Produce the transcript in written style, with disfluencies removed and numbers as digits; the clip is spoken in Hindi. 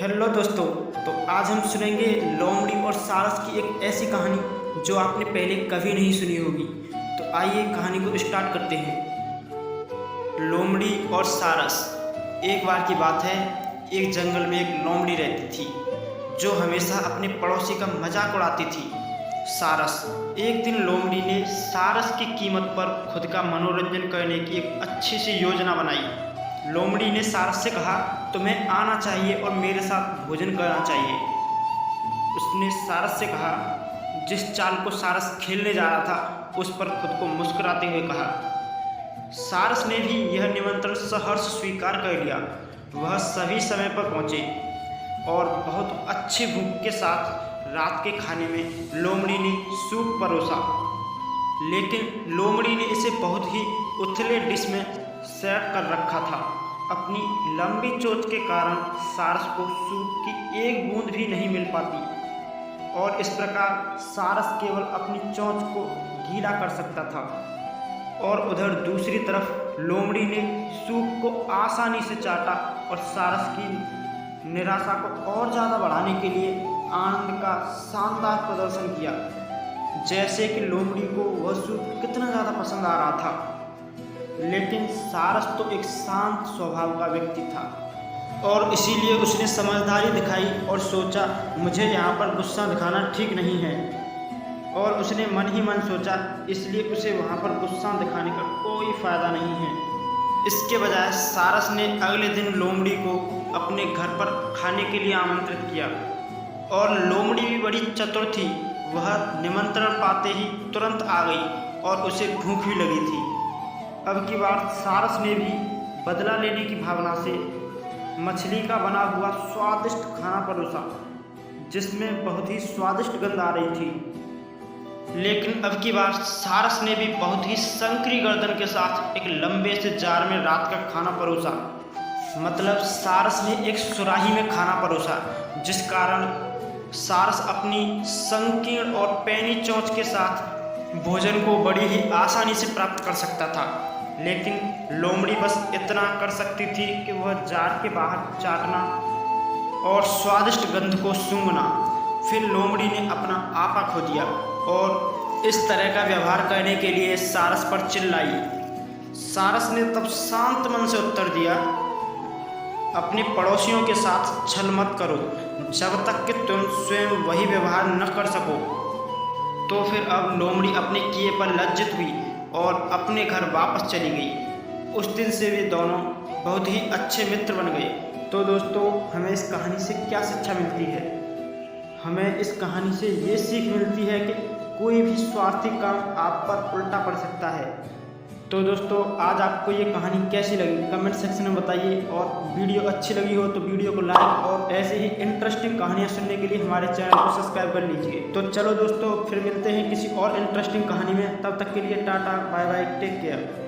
हेलो दोस्तों। तो आज हम सुनेंगे लोमड़ी और सारस की एक ऐसी कहानी जो आपने पहले कभी नहीं सुनी होगी। तो आइए कहानी को स्टार्ट करते हैं। लोमड़ी और सारस। एक बार की बात है, एक जंगल में एक लोमड़ी रहती थी जो हमेशा अपने पड़ोसी का मजाक उड़ाती थी। सारस। एक दिन लोमड़ी ने सारस की कीमत पर खुद का मनोरंजन करने की एक अच्छी सी योजना बनाई। लोमड़ी ने सारस से कहा, तुम्हें आना चाहिए और मेरे साथ भोजन करना चाहिए। उसने सारस से कहा, जिस चाल को सारस खेलने जा रहा था उस पर खुद को मुस्कुराते हुए कहा। सारस ने भी यह निमंत्रण सहर्ष स्वीकार कर लिया। वह सभी समय पर पहुंचे और बहुत अच्छी भूख के साथ रात के खाने में लोमड़ी ने सूप परोसा। लेकिन लोमड़ी ने इसे बहुत ही उथले डिश में सेट कर रखा था। अपनी लंबी चोंच के कारण सारस को सूप की एक बूंद भी नहीं मिल पाती और इस प्रकार सारस केवल अपनी चोंच को गीला कर सकता था। और उधर दूसरी तरफ लोमड़ी ने सूप को आसानी से चाटा और सारस की निराशा को और ज़्यादा बढ़ाने के लिए आनंद का शानदार प्रदर्शन किया, जैसे कि लोमड़ी को वह सूप कितना ज़्यादा पसंद आ रहा था। लेकिन सारस तो एक शांत स्वभाव का व्यक्ति था और इसीलिए उसने समझदारी दिखाई और सोचा, मुझे यहाँ पर गुस्सा दिखाना ठीक नहीं है। और उसने मन ही मन सोचा, इसलिए उसे वहाँ पर गुस्सा दिखाने का कोई फ़ायदा नहीं है। इसके बजाय सारस ने अगले दिन लोमड़ी को अपने घर पर खाने के लिए आमंत्रित किया। और लोमड़ी भी बड़ी चतुर थी। वह निमंत्रण पाते ही तुरंत आ गई और उसे भूख भी लगी थी। अब की बार सारस ने भी बदला लेने की भावना से मछली का बना हुआ स्वादिष्ट खाना परोसा, जिसमें बहुत ही स्वादिष्ट गंध आ रही थी। लेकिन अब की बार सारस ने भी बहुत ही संकरी गर्दन के साथ एक लंबे से जार में रात का खाना परोसा। मतलब सारस ने एक सुराही में खाना परोसा, जिस कारण सारस अपनी संकीर्ण और पैनी चोंच के साथ भोजन को बड़ी ही आसानी से प्राप्त कर सकता था। लेकिन लोमड़ी बस इतना कर सकती थी कि वह जार के बाहर चाटना और स्वादिष्ट गंध को सूंघना। फिर लोमड़ी ने अपना आपा खो दिया और इस तरह का व्यवहार करने के लिए सारस पर चिल्लाई। सारस ने तब शांत मन से उत्तर दिया, अपने पड़ोसियों के साथ छल मत करो। जब तक कि तुम स्वयं वही व्यवहार न कर सको। तो फिर अब लोमड़ी अपने किए पर लज्जित हुई और अपने घर वापस चली गई। उस दिन से वे दोनों बहुत ही अच्छे मित्र बन गए। तो दोस्तों, हमें इस कहानी से क्या शिक्षा मिलती है? हमें इस कहानी से ये सीख मिलती है कि कोई भी स्वार्थी काम आप पर उल्टा पड़ सकता है। तो दोस्तों, आज आपको ये कहानी कैसी लगी कमेंट सेक्शन में बताइए। और वीडियो अच्छी लगी हो तो वीडियो को लाइक और ऐसे ही इंटरेस्टिंग कहानियाँ सुनने के लिए हमारे चैनल को सब्सक्राइब कर लीजिए। तो चलो दोस्तों, फिर मिलते हैं किसी और इंटरेस्टिंग कहानी में। तब तक के लिए tata bye bye, take care.